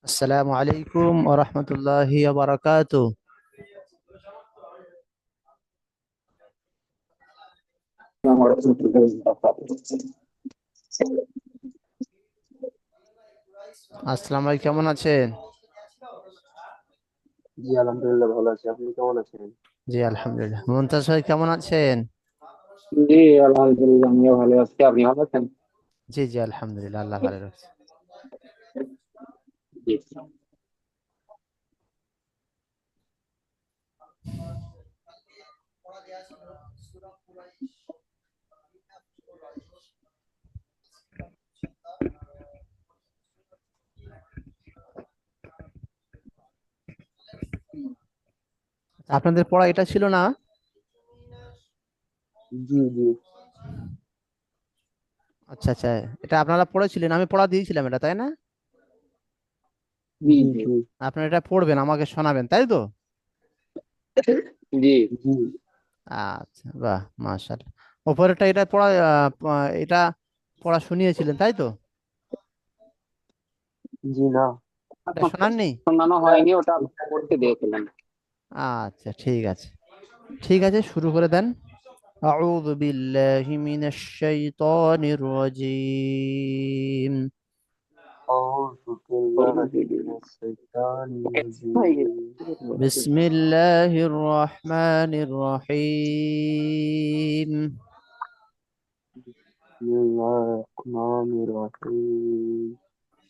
আসসালামু আলাইকুম ওয়া রাহমাতুল্লাহি ওয়া বারাকাতুহু। আসসালামু আলাইকুম, কেমন আছেন? জি আলহামদুলিল্লাহ ভালো আছি। আপনি কেমন আছেন? জি আলহামদুলিল্লাহ। মুমতাজ ভাই কেমন আছেন? জি আলহামদুলিল্লাহ আমিও ভালো আছি। আপনি ভালো আছেন? জি জি আলহামদুলিল্লাহ, আল্লাহ ভালো রাখছে। জি। আপনাদের পড়া এটা ছিল না? জি জি আচ্ছা আচ্ছা, এটা আপনারা পড়েছিলেন, আমি পড়া দিয়েছিলাম এটা, তাই না? জি জি আপনারা এটা পড়বেন, আমাকে শোনাবেন, তাই তো? জি জি আচ্ছা, বাহ, মাশাআল্লাহ। ওপরেরটা এটা পড়া এটা পড়া শুনিয়েছিলেন, তাই তো? জি না, এটা শোনাননি? শোনানো হয়নি, ওটা করতে দিয়েছিলেন। আচ্ছা, ঠিক আছে, ঠিক আছে, শুরু করে দেন। أعوذ بالله من الشيطان الرجيم. أعوذ بالله من الشيطان الرجيم. بسم الله الرحمن الرحيم. بسم الله الرحمن الرحيم.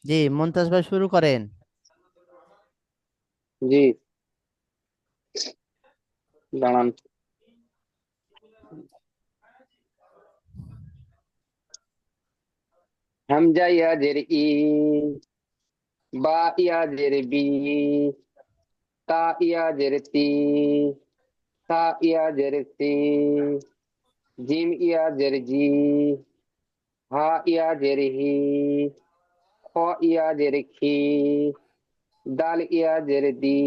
জি, মুনতাজ ভাই শুরু করেন। জি দাঁড়ান। হামজা ইয়া জের ই, বা ইয়া জের বি, তা ইয়া জের তি, তা ইয়া জের সি, জিম ইয়া জের জি, হা ইয়া জের হি, খ ইয়া জের খি, দাল ইয়া জের দি,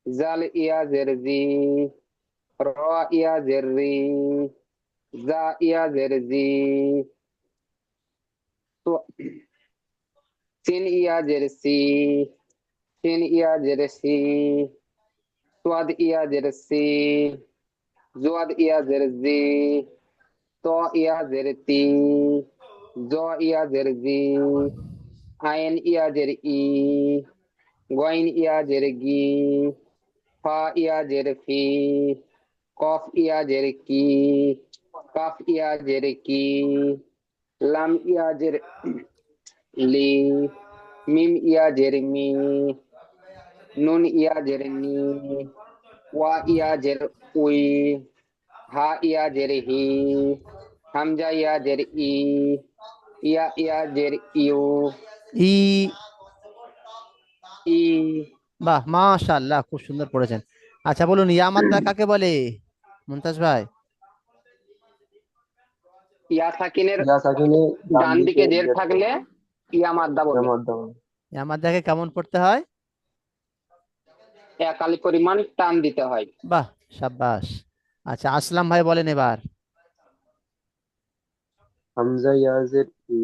জাল ইয়া জের জি, র ইয়া জের রি, জা ইয়া জের জি, তো সিন ইয়া জের সি, সিন ইয়া জের সি, সোয়াদ ইয়া জের সি, জোয়াদ ইয়া জের জি, ত ইয়া জের তি, জ ইয়া জের জি, আইন ইয়া জের ই, গইন ইয়া জের গি, ফা ইয়া জের ফি, কফ ইয়া জের কি, কাফ ইয়া জের কি, লাম ইয়া জের লি, মিম ইয়া জের মি, নুন ইয়া জের নি, ওয়া ইয়া জের উই, হা ইয়া জের হি, হামজা ইয়া জের ই, ইয়া ইয়া জের ইউ, ই। ই। বাহ, মাশাআল্লাহ, খুব সুন্দর পড়েছেন। আচ্ছা, বলুন ইয়া মাদ্দা কাকে বলে? মুনতাজ ভাই। ইয়া সাকিনের ইয়া সাকিনে ডান ডান দিকে দিকে জের জের থাকলে থাকে, ইয়া মাদ্দা বলে। জামাত দাও। ইয়া মাদ্দাকে কেমন পড়তে হয়? এক আলি পরিমাণ টান দিতে হয়। বাহ, সাব্বাস। আচ্ছা, আসলাম ভাই বলেন এবার। হামজা ইয়াজের ই,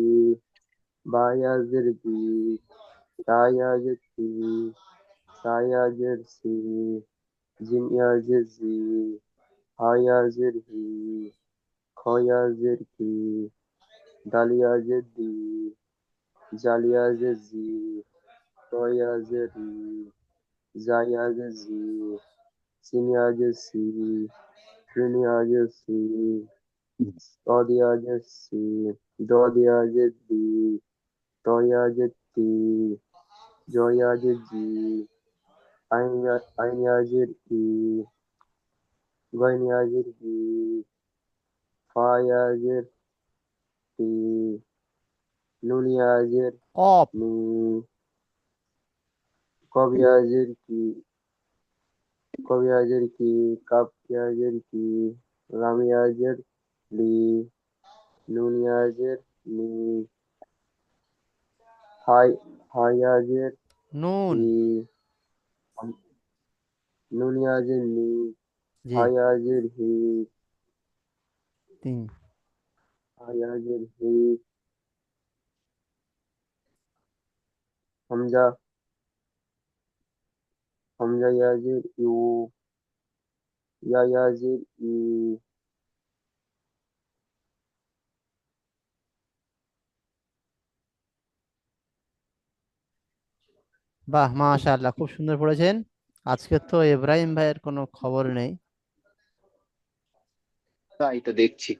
বা ইয়াজের বি, তা ইয়াজের তি, সা ইয়াজের সি, জিম ইয়াজের জি, হা ইয়াজের হি, খ ইয়াজের কি, দাল ইয়াজের দি, জাল ইয়াজের জি, ত ইয়াজের রি, জা ইয়াজের জি, সিন ইয়াজের সি, শিন ইয়াজের সি, দ ইয়াজের সি, দ ইয়াজের দি, তয়াজের জয়াজের আইনাজের ই, গয়নাজের ই, ফায়াজের ই, নুনিয়াজের কফ। নি, কবিয়াজের কি, কবিয়াজের কি, কাপিয়াজের কি, লামিয়াজের লি, নুনিয়াজের নি, হায়াজের নুন। ই, নুনিয়াজের নি, জি। হায়াজের হি, তিন। হায়াজের হি, হামজা হামজা ইয়াজের ইউ, ইয়া ইয়াজের ই। বাহ, মাশাআল্লাহ, খুব সুন্দর পড়েছেন। আজকে তো ইব্রাহিম ভাইয়ের কোনো খবর নেই। তাই তো দেখছি।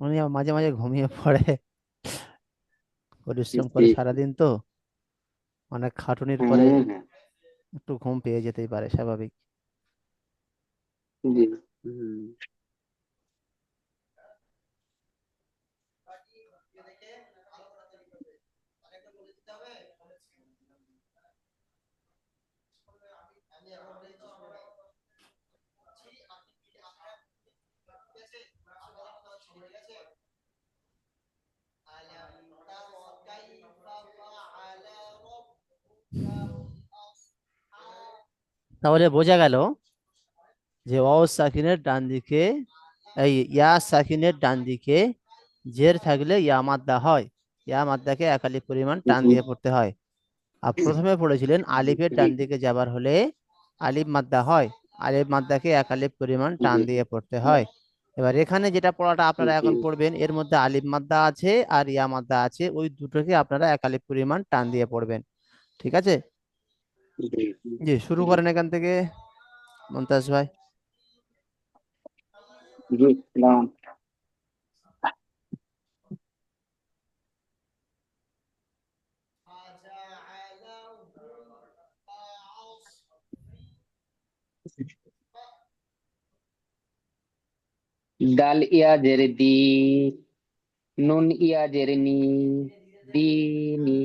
উনি আবার মাঝে মাঝে ঘুমিয়ে পড়ে, পরিশ্রম করে জি। সারাদিন তো, অনেক খাটুনির পরে হ্যাঁ হ্যাঁ। একটু ঘুম পেয়ে যেতেই পারে, স্বাভাবিক। জি। হুম। তাহলে বোঝা গেল যে ওয়াও সাকিনের ডান দিকে, এই ইয়া সাকিনের ডান দিকে জের থাকলে ইয়া মাদ্দা হয়, ইয়া মাদ্দাকে এক আলিফ পরিমাণ টান জি দিয়ে পড়তে হয়। আর প্রথমে পড়েছিলেন আলিফের জি ডান দিকে যাবার হলে আলিফ মাদ্দা হয়, আলিফ মাদ্দাকে এক আলিফ পরিমাণ টান জি দিয়ে পড়তে হয়। এবার এখানে যেটা পড়াটা আপনারা জি এখন পড়বেন, এর মধ্যে আলিফ মাদ্দা আছে আর ইয়া মাদ্দা আছে, ওই দুটোকে আপনারা এক আলিফ পরিমাণ টান দিয়ে পড়বেন। ঠিক আছে? জি জি, শুরু জি করেন এখান থেকে, মমতাজ ভাই। জি। নাম ডাল ইয়া জের দি, নুন ইয়া জের নি, দিনি।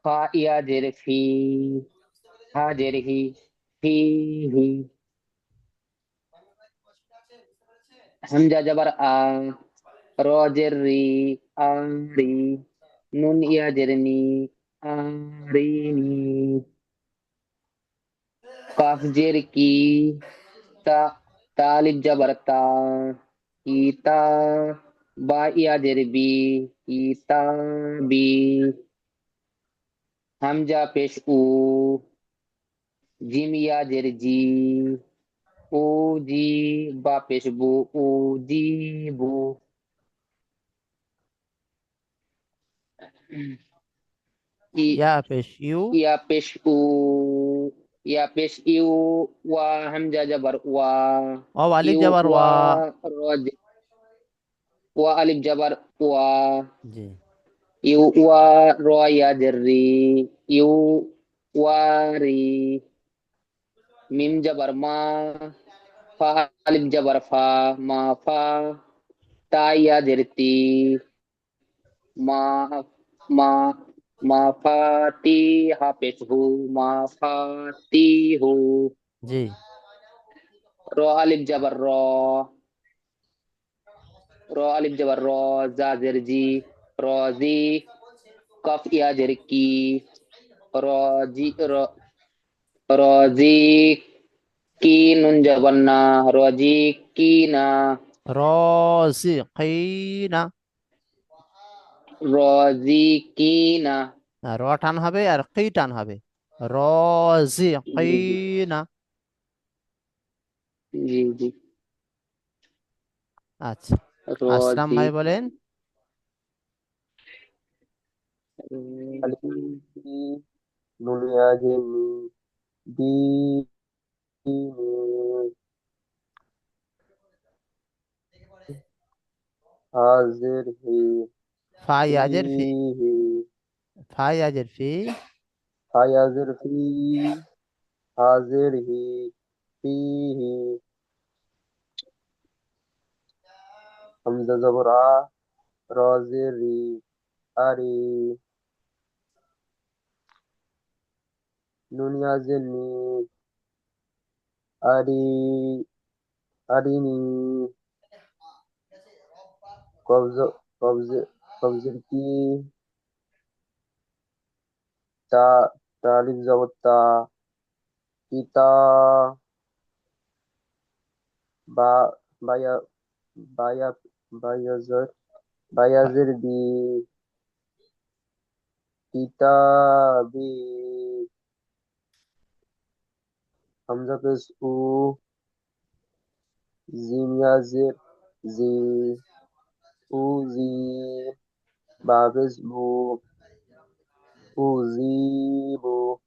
ফা ইয়া জের ফি, হা জের হি, হি হি। হামজা জবর আ, র জের রি, আ রি। নুন ইয়া জের নি, আ রি নি। কাফ জের কি, তা, তালিব জবর তা, ইতা। বা ইয়া জের বি, ইতা বি। হামজা পেশ উ, জিম ইয়া জের জি, ও জি। বা পেশ বু, ও জি বু। ই, ইয়া পেশ ইউ, ইয়া পেশ উ, ইয়া পেশ ইউ। ওয়া হামজা জবর ওয়া, ও আলিফ ইউ যাবার ওয়া। ওয়া। রজ, ওয়া আলিফ জবর ওয়া, জি ইউ ওয়া। র ইয়া জের রি, ইউ ওয়ারি। মিম জবর মা, ফা আলিফ জবর ফা, মা ফা। তা ইয়া জের তি, মা, মা, মা ফা তি। হা পেশ হু, মা ফা তি হু। জি র আলিফ জবর র, র আলিফ জবর র। জা জের জি, রজি। কফ ইয়া জের কি, রজি, রজি কি। নুন জবর না, রজি কি না। রাযিকিনা। রজি কি না। র টান হবে আর কি টান হবে, জি জি রাযিকিনা। জি জি। আচ্ছা, আসলাম রজি, ভাই বলেন। আলিফ ই, নুন ইয়াজের নি, দি নি। হাজের হি, হি ফাইয়াজের ফি, হি। ফাইয়াজের ফি। হায়াজের ফি, হাজের হি, হি হি। হামজা জবর আ, রজের রি, আরি। নুন ইয়াজের নি, আরি, আরিনি। কবজ, কবজ, কবজের কি, তা, তালিফ জবর তা, kita, ba, baya, baya, bayazır, bayazır di, kitabi, hamza plus u, zim yazır, zi, uzi, ba plus bu, uzibu,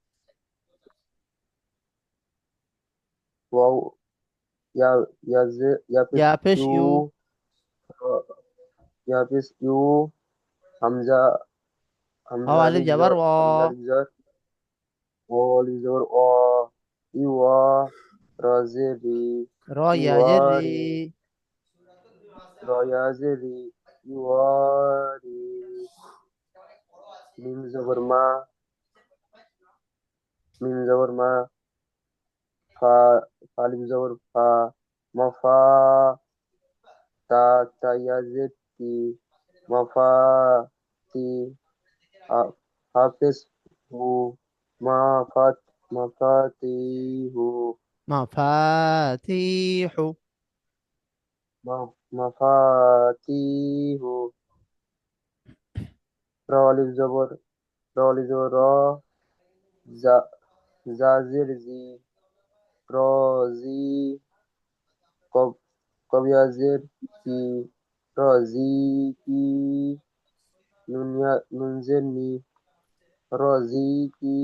waw, ya, yazı, ya plus ইয়া পেশ yu, ইউ, ya plus yu, hamza, ওয়াও hamza আলিফ alif জবর zar, ও, hamza alif zar, o alif zar o, iwa, razeri, র ইয়া জের রি, iwari, royazeri, iwari, mim zabar ma, mim zabar ma, fa, alif zabar fa, mafa, ta, tayazeti, mafa, ti, hafiz, hu, mafat, mafatihu, মাফাতিহু, mafatihu, ra alif zabar, ra alif zabar ra, za, zazir zi, rozi, kob, kob yazir ki, rozi ki, nunzir ni, rozi ki,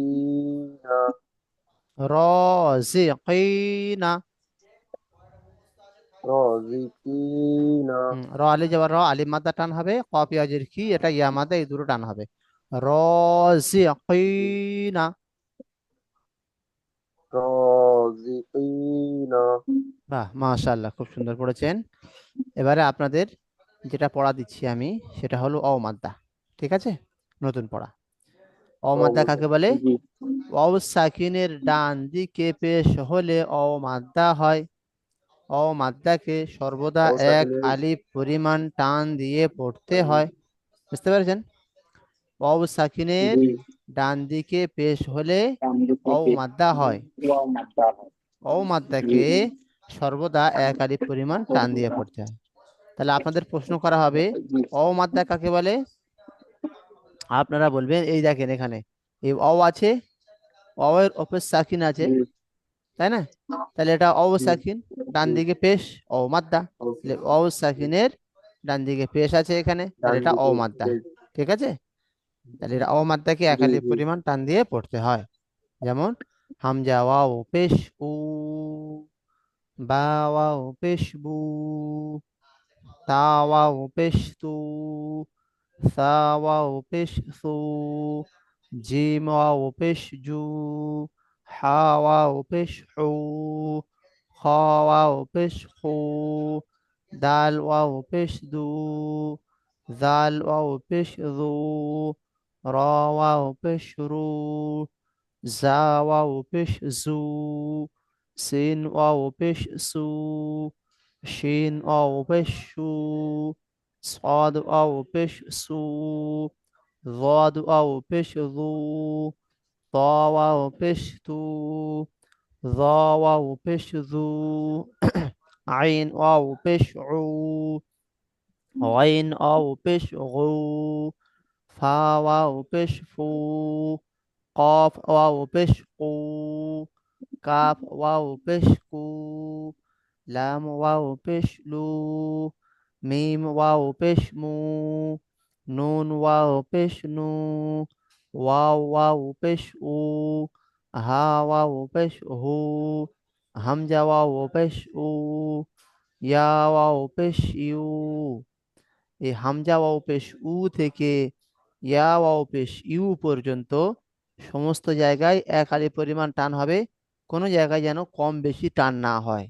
na, রাযিকিনা, rozi ki, na, র আলিফ জবর র, আলিফ মাদ্দা টান হবে, কফ ইয়া জের কি, এটা ইয়া মাদ্দা, এই দুটো টান হবে। রাযিকিনা। rozi ki, na, বাহ, মাশাআল্লাহ, খুব সুন্দর পড়েছেন। এবারে আপনাদের যেটা পড়া দিচ্ছি আমি, সেটা হলো অমাদ্দা। ঠিক আছে, নতুন পড়া। অমাদ্দা কাকে বলে? জি ওয়াও সাকিনের ডান দিকে পেশ হলে অমাদ্দা হয়। অমাদ্দাকে সর্বদা এক ওসাকিনের আলিফ পরিমাণ টান দিয়ে পড়তে হয়। বুঝতে পেরেছেন? ওয়াও সাকিনের জি ডান দিকে পেশ হলে সামনে থেকে অমাদ্দা হয়। ওয়াও মাত্রা হয়। জি অমাদ্দাকে সর্বদা এক আলিফ পরিমাণ টান দিয়ে পড়তে হয়। তাহলে আপনাদের প্রশ্ন করা হবে, জি অমাদ্দা কাকে বলে? আপনারা বলবেন, এই দেখেন এখানে এই অ আছে, অ এর উপর সাকিন আছে, জি তাই না? তাহলে এটা অ জি সাকিন, ডান দিকে পেশ, অ মাদ্দা। তাহলে অ সাকিনের ডান দিকে পেশ আছে এখানে, তাহলে ডান এটা অ দিকে মাদ্দা। ঠিক আছে, তাহলে এটা অ মাদ্দাকে এক জি আলিফ জি পরিমাণ টান দিয়ে পড়তে হয়। যেমন হামজা ওয়াও পেশ উ, বা ওয়াও পেশ বু, তা ওয়াও পেশ তু, সা ওয়াও পেশ সু, জিম ওয়াও পেশ জু, হা ওয়াও পেশ হু, খ ওয়াও পেশ খু, দাল ওয়াও পেশ দু, জাল ওয়াও পেশ জু, র ওয়াও পেশ রু, জা ওয়াও পেশ জু, সিন ওয়াও পেশ সু, শিন ওয়াও পেশ শু, صاد أو بش سو، ضاد أو بش ذو، طا أو بش تو، ظا أو بش ذو، عين أو بش عو، غين أو بش غو، فا أو بش فو، قاف أو بش قو، কাফ ওয়াও পেশ কু, লাম ওয়াও পেশ লু, মিম ওয়াও পেশ মু, নুন ওয়াও পেশ নু, ওয়াও ওয়াও পেশ উ, হা ওয়াও পেশ হু, হামজা ওয়াও পেশ উ, ইয়া ওয়াও পেশ ইউ। এই হামজা ওয়াও পেশ উ থেকে ইয়া ওয়াও পেশ ইউ পর্যন্ত সমস্ত জায়গায় এক আলিফ পরিমাণ টান হবে, কোনো জায়গায় যেন কম বেশি টান না হয়।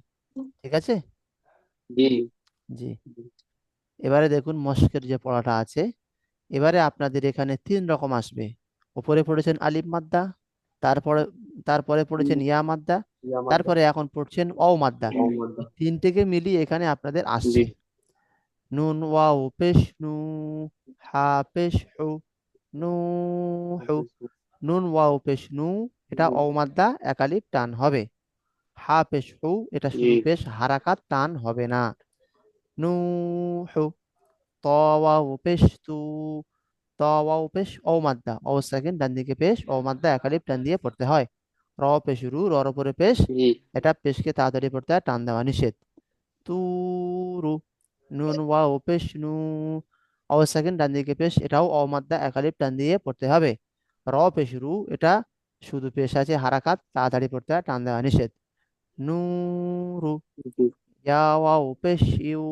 ঠিক আছে, জি জি। এবারে দেখুন মশকের যে পড়াটা আছে, এবারে আপনাদের এখানে তিন রকম আসবে। উপরে পড়েছেন আলিফ মাদ্দা, তারপরে তারপরে পড়েছেন ইয়া মাদ্দা, ইয়ামাদা তারপরে এখন পড়ছেন অ মাদ্দা। মোহাম্মদা এই তিনটেকে মিলিয়ে এখানে আপনাদের জি আসছে। নুন ওয়াও পেশ নু, হা পেশ হু, নু হু, হাফেজ নুন ওয়াও পেশ নু, এটা জি অমাদ্দা একালিপ টান হবে। হা পেশ হু, এটা জি শুধু পেশ, হারাকাত টান হবে না। নুহু, ত ওয়াও পেশ তু, ত ওয়াও পেশ ও মাদ্দা, ও সেকেন্ড ডান দিকে পেশ, ও মাদ্দা একালিপ টান দিয়ে পড়তে হয়। র পেশ রু, রর উপরে পেশ, জি এটা পেশকে তাড়াতাড়ি পড়তে হয়, টান দেওয়া নিষেধ। তুরু, নুন ওয়াও পেশ নু, ও সেকেন্ড ডান দিকে পেশ, এটাও ও মাদ্দা একালিপ টান দিয়ে পড়তে হবে। র পেশ রু, এটা শুধু পেশ আছে, হারাকাত তাড়াতাড়ি পড়তে হয়, টান দেওয়া নিষেধ। নূরু, জি ইয়া ওয়াও পেশ ইউ,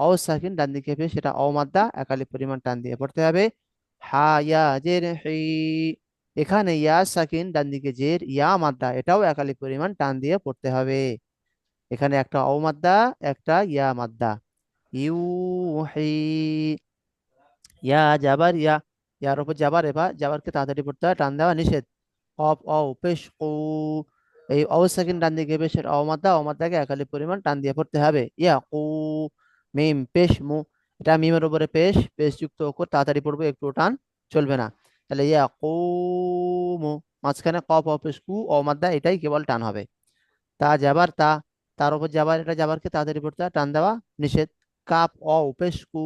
অ সাকিন ডান দিকে পেশ, সেটা অ মাদ্দা একালি পরিমাণ টান দিয়ে পড়তে হবে। হা ইয়া জের হি, এখানে ইয়া সাকিন ডান দিকে জের, ইয়া মাদ্দা, এটাও একালি পরিমাণ টান দিয়ে পড়তে হবে। এখানে একটা অ মাদ্দা, একটা ইয়া মাদ্দা। ইউ হি, ইয়া জাবার ইয়া, ইয়ার উপর জাবার, এবার জাবারকে তাড়াতাড়ি পড়তে হয়, টান দেওয়া নিষেধ। অফ অ পেশ কু, এই অ সেকেন্ড ডান দিকে পেশ, অ মাদ্দা, অ মাদ্দাকে একালি পরিমাণ টান দিয়ে পড়তে হবে। ইয়া কু, মিম পেশ মু, এটা মিমের উপরে পেশ, পেশ যুক্ত অক্ষর, তাড়াতাড়ি পড়বে, একটু টান চলবে না। তাহলে ইয়া কুমু, মাঝখানে কফ অ পেশ কু, অ মাদ্দা, এটাই কেবল টান হবে। তা যাবার তা, তার উপর যাবার, এটা যাবারকে তাড়াতাড়ি পড়তে হয়, টান দেওয়া নিষেধ। কাপ অ পেশ কু,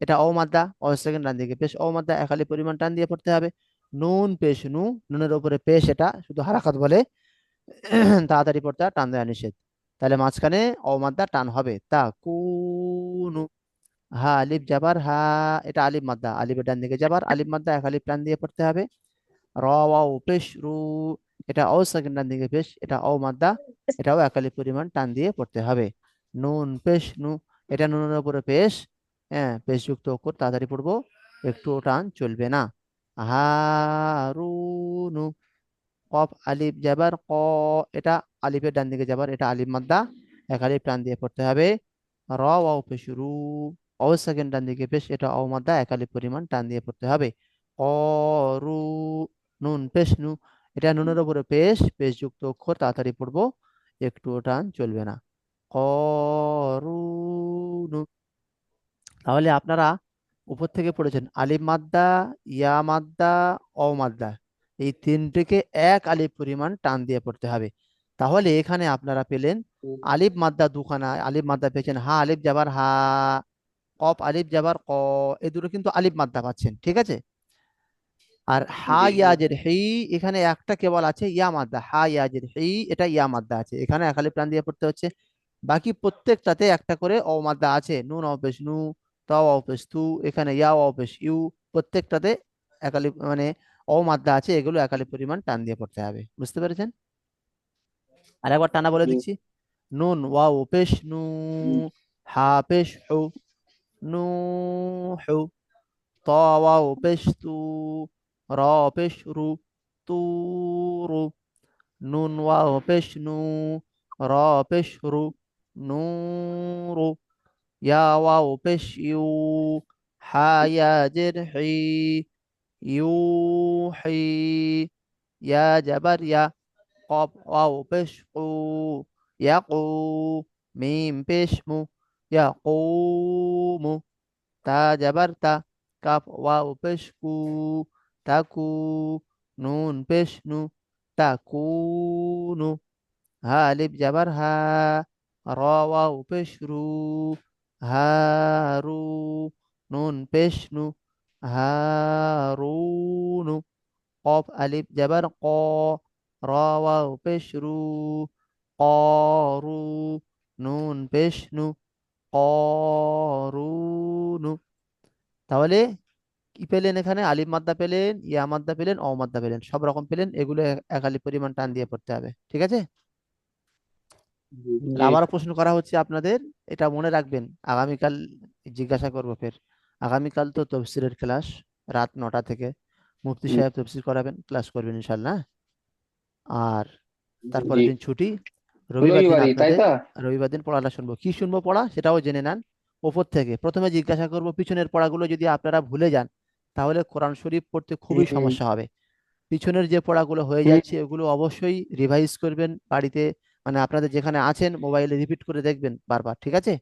এটা ও মাদ্দা, ও সেকেন্ড ডান দিকে পেশ, ও মাদ্দা একালি পরিমাণ টান দিয়ে পড়তে হবে। নুন পেশ নু, নুনের উপরে পেশ, এটা শুধু হারাকাত বলে, তাড়াতাড়ি পড়তে হয়, টান দেওয়া নিষেধ। তাহলে মাঝখানে ও মাদ্দা টান হবে। তা কুনু, হা আলিফ যাবার হা, এটা আলিফ মাদ্দা, আলিফের ডান দিকে যাবার, আলিফ মাদ্দা এক আলিফ টান দিয়ে পড়তে হবে। র ওয়াও পেশ রু, এটা ও সেকেন্ড ডান দিকে পেশ, এটা ও মাদ্দা, এটাও এক আলিফ পরিমাণ টান দিয়ে পড়তে হবে। নুন পেশ নু, এটা নুনের উপরে পেশ, হ্যাঁ পেশ যুক্ত অক্ষর, তাড়াতাড়ি পড়বো, একটু টান চলবে না। হারুনু, কফ আলিফ যাবার ক, এটা আলিফের ডান দিকে যাবার, এটা আলিফ মাদ্দা, এক আলিফ টান দিয়ে পড়তে হবে। র ওয়াও পেশ রু, ও সেকেন্ড ডান দিকে পেশ, এটা ও মাদ্দা এক আলিফ পরিমাণ টান দিয়ে পড়তে হবে। করু, নুন পেশ নু, এটা নুনের উপরে পেশ, পেশ যুক্ত অক্ষর, তাড়াতাড়ি পড়বো, একটু টান চলবে না। করুনু। তাহলে আপনারা উপর থেকে পড়েছেন আলিফ মাদ্দা, ইয়া মাদ্দা, অ মাদ্দা, এই তিনটিকে এক আলিফ পরিমাণ টান দিয়ে পড়তে হবে। তাহলে এখানে আপনারা পেলেন আলিফ মাদ্দা দুখানা, আলিফ মাদ্দা পেয়েছেন, হা আলিফ যাবার হা, কফ আলিফ যাবার ক, এই দুটো কিন্তু আলিফ মাদ্দা পাচ্ছেন, ঠিক আছে। আর হা জি ইয়াজের হি, এখানে একটা কেবল আছে ইয়া মাদ্দা, হা ইয়াজের হি, এটা ইয়া মাদ্দা আছে, এখানে এক আলিফ টান দিয়ে পড়তে হচ্ছে। বাকি প্রত্যেকটাতে একটা করে অ মাদ্দা আছে, নুন অপেশ নু, ত অপেশ তু, এখানে ইয়া অপেশ ইউ, প্রত্যেকটাতে একালি মানে অ মাদ্দা আছে, এগুলো একালি পরিমাণ টান দিয়ে পড়তে হবে, বুঝতে পেরেছেন। আর একবার টানা বলে জি দিচ্ছি। নুন ওয়াও পেশ নু, হা পেশ হু, নু হু, ত ওয়াও পেশ তু, র পেশ রু, তু রু, নুন ওয়াও পেশ নু, র পেশ রু, নু রু, ইয়া ওয়াও পেশ ইউ, হা ইয়া জের হি, you he, yeah জাবার yeah, cough wow পেশ কু, ইয়া কু, মিম পেশ মু, ইয়া কুমু, তা যাবার তা, কাফ ওয়াও পেশ কু, তাকু, নুন পেশ নু, তাকুনু, হা আলিফ যাবার হা, র ওয়াও পেশ রু, হারু, নুন পেশ নু, হারুনু, কফ আলিফ যাবার ক, র ওয়াও পেশ রু, করু, নুন পেশ নু, করুনু। তাহলে কি পেলেন, এখানে আলিফ মাদ্দা পেলেন, ইয়া মাদ্দা পেলেন, অ মাদ্দা পেলেন, সব রকম পেলেন, এগুলো এক আলিফ পরিমাণ টান দিয়ে পড়তে হবে, ঠিক আছে। জি তাহলে জি আবারও প্রশ্ন করা হচ্ছে আপনাদের, এটা মনে রাখবেন, আগামীকাল জিজ্ঞাসা করবো ফের। আগামীকাল তো তফসিরের ক্লাস, রাত 9টা থেকে মুফতি জি সাহেব তফসির করাবেন, ক্লাস করবেন ইনশাল্লাহ। আর জি তারপরের দিন ছুটি, রবিবার দিন রবিবারই তাই আপনাদের, তো। রবিবার দিন পড়াটা শুনবো, কি শুনবো পড়া সেটাও জেনে নেন। ওপর থেকে প্রথমে জিজ্ঞাসা করব, পিছনের পড়াগুলো যদি আপনারা ভুলে যান, তাহলে কোরআন শরীফ পড়তে খুবই হুম সমস্যা হবে। পিছনের যে পড়াগুলো হয়ে হুম যাচ্ছে, ওগুলো অবশ্যই রিভাইজ করবেন বাড়িতে, মানে আপনাদের যেখানে আছেন মোবাইলে রিপিট করে দেখবেন বারবার, ঠিক আছে।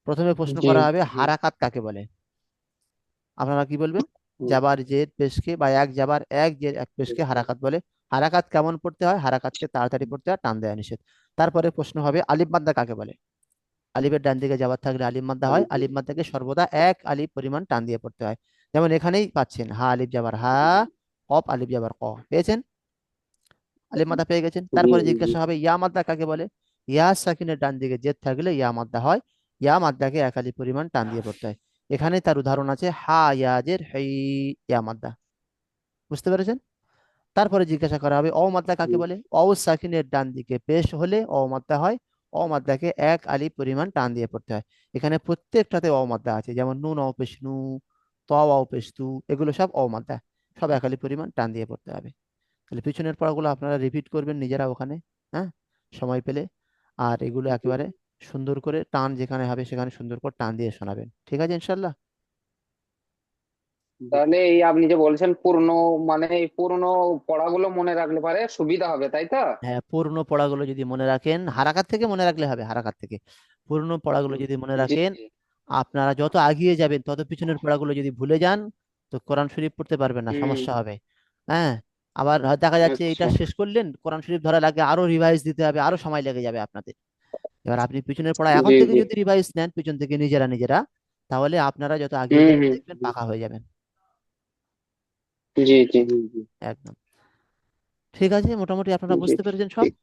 প্রথমে প্রশ্ন জি করা হবে হারাকাত কাকে বলে, আপনারা কি বলবেন। জাবার জের পেশকে বা এক জাবার এক জের এক পেশকে হারাকাত বলে। হারাকাত কেমন পড়তে হয়? হারাকাতকে তাড়াতাড়ি পড়তে হয়, টান দেওয়া নিষেধ। তারপরে প্রশ্ন হবে আলিফ মাদ্দা কাকে বলে? আলিফের ডান দিকে জাবার থাকলে আলিফ মাদ্দা হয়। আলিফ মাদ্দাকে সর্বদা এক আলিফ পরিমাণ টান দিয়ে পড়তে হয়। যেমন এখানেই পাচ্ছেন, হা আলিফ জাবার হা, কফ আলিফ জাবার ক, পেয়েছেন? আলিফ মাদ্দা পেয়ে গেছেন। জি তারপরে জি জি। জিজ্ঞাসা হবে ইয়া মাদ্দা কাকে বলে? ইয়া সাকিনের ডান দিকে জেদ থাকলে ইয়া মাদ্দা হয়। ইয়া মাদ্দাকে এক আলিফ পরিমাণ টান দিয়ে পড়তে হয়। এখানে তার উদাহরণ আছে হা ইয়া জের হেই, ইয়া মাদ্দা। বুঝতে পেরেছেন? তারপরে জিজ্ঞাসা করা হবে অ মাদ্দা কাকে বলে? অ সাকিনের ডান দিকে পেশ হলে অ মাদ্দা হয়। অ মাদ্দাকে এক আলিফ পরিমাণ টান দিয়ে পড়তে হয়। এখানে প্রত্যেকটাতে অ মাদ্দা আছে, যেমন নুন অ পেশ নু, ত অ পেশ তু, এগুলো সব অ মাদ্দা। সব এক আলিফ পরিমাণ টান দিয়ে পড়তে হবে। তাহলে পিছনের পড়াগুলো আপনারা রিপিট করবেন নিজেরা ওখানে, হ্যাঁ, সময় পেলে। আর এগুলো একেবারে সুন্দর করে টান যেখানে হবে সেখানে সুন্দর করে টান দিয়ে শোনাবেন। ঠিক আছে ইনশাল্লাহ? তাহলে এই আপনি যে বলছেন পূর্ণ, মানে এই পূর্ণ পড়াগুলো মনে রাখলে পারে সুবিধা হবে, তাই তো? হ্যাঁ, পুরনো পড়াগুলো যদি মনে রাখেন, হারাকাত থেকে মনে রাখলে হবে, হারাকাত থেকে। পুরনো পড়াগুলো যদি মনে জি রাখেন, জি আপনারা যত আগিয়ে যাবেন তত পিছনের পড়াগুলো যদি ভুলে যান, তো কোরআন শরীফ পড়তে পারবেন না, হুম। সমস্যা হবে। হ্যাঁ, আবার দেখা যাচ্ছে এটা আচ্ছা। শেষ করলেন, কোরআন শরীফ ধরা লাগে আরো রিভাইজ দিতে হবে, আরো সময় লেগে যাবে আপনাদের। এবার আপনি পিছনের পড়া এখন জি থেকে জি। যদি রিভাইজ নেন পিছন থেকে নিজেরা নিজেরা, তাহলে আপনারা যত আগিয়ে হুম যাবেন হুম। দেখবেন পাকা হয়ে যাবেন। জি জি জি জি একদম। ঠিক আছে, মোটামুটি আপনারা জি। বুঝতে পেরেছেন সব? ঠিক।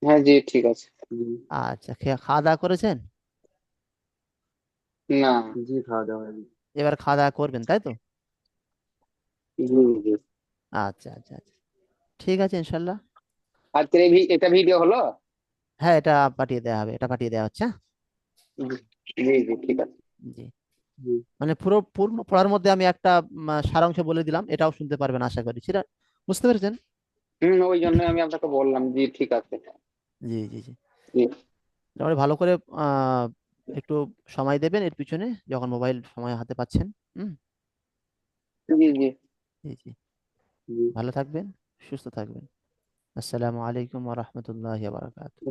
হ্যাঁ জি, ঠিক আছে। জি। আচ্ছা, খাওয়া দাওয়া করেছেন? না। জি, খাওয়া দাওয়া হয়নি। এবার খাওয়া দাওয়া করবেন, তাই তো? জি জি। আচ্ছা আচ্ছা আচ্ছা, ঠিক আছে ইনশাল্লাহ। আজকের এটা ভিডিও হলো? হ্যাঁ, এটা পাঠিয়ে দেওয়া হবে, এটা পাঠিয়ে দেওয়া হচ্ছে, হ্যাঁ? জি জি জি, ঠিক আছে। জি। জি মানে পুরো পূর্ণ পড়ার মধ্যে আমি একটা সারাংশ বলে দিলাম, এটাও শুনতে পারবেন আশা করি, সেটা বুঝতে পেরেছেন? ওই জন্যই আমি আপনাকে বললাম। জি, ঠিক আছে। জি জি জি। জি তাহলে ভালো করে আহ একটু সময় দেবেন এর পিছনে, যখন মোবাইল সময় হাতে পাচ্ছেন। হুম। জি জি। জি জি। জি। ভালো থাকবেন, সুস্থ থাকবেন। আসসালামু আলাইকুম ওয়া রাহমাতুল্লাহি ওয়া বারাকাতুহু।